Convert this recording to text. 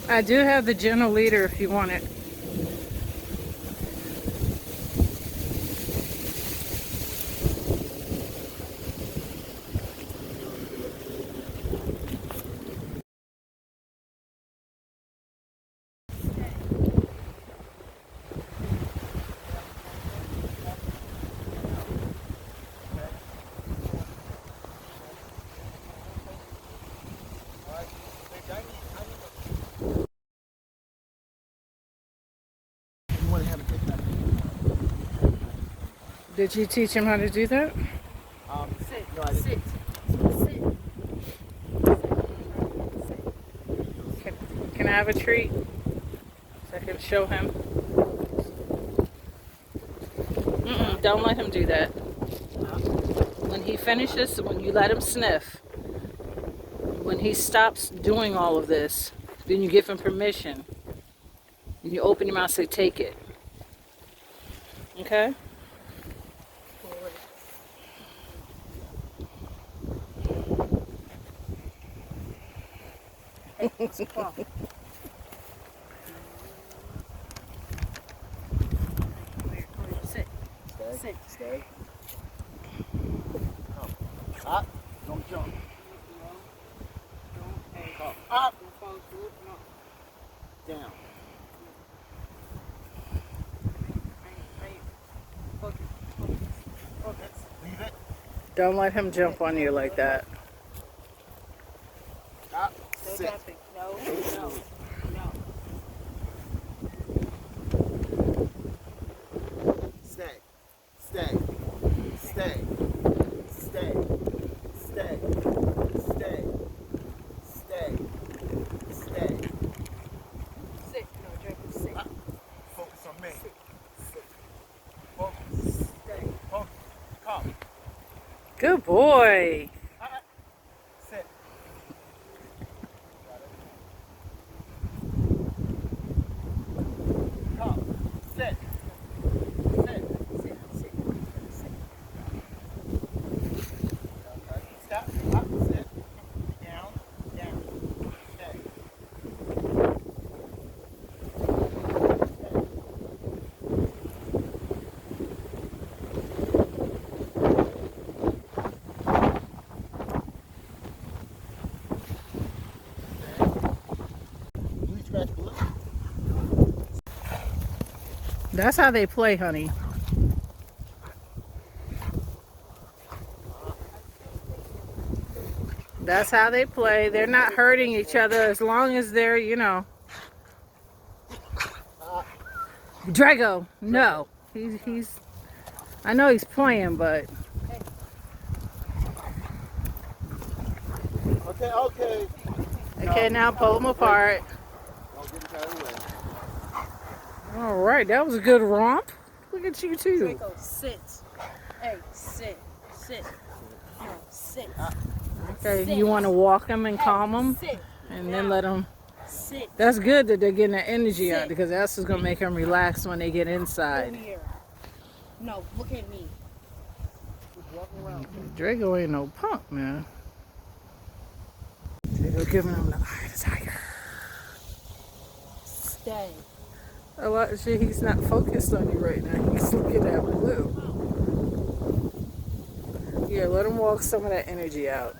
I do have the gentle leader if you want it. Did you teach him how to do that? Sit. No, I didn't. Sit. Can I have a treat so I can show him? Don't let him do that. When he finishes, when you let him sniff, when he stops doing all of this, then you give him permission. And you open your mouth and say, take it. Okay? Sit. Sit. Stay. Come. Up. Don't jump. Come. Up. Down. Leave it. Don't let him jump on you like that. Up. Sit. No. Stay. Stay. Stay. Stay. Stay. Stay. Stay. Stay. Sit. No, Drago, sit. Focus on me. Focus. Stay. Focus. Come. Good boy. Sit. Come. Sit. Sit. Okay. Stop. Up. Sit. Down. Down. Stay. Blue scratch blue. That's how they play, honey. That's how they play. They're not hurting each other as long as they're, you know. Drago, no. He's I know he's playing, but Okay. okay, now pull them apart. Don't get carried away. All right, that was a good romp. Look at you too. Drago, sit. Hey, sit. Sit. No, sit. Okay, Sit. you want to walk them and calm them, Sit. and then let them. Sit. That's good that they're getting that energy out Sit. because that's what's gonna make them relax when they get Over inside. here. No, look at me. Walking around. Drago ain't no punk, man. Drago giving him the eye of the tiger. Stay. A lot of shit, he's not focused on you right now. He's looking at Blue. Yeah, let him walk some of that energy out.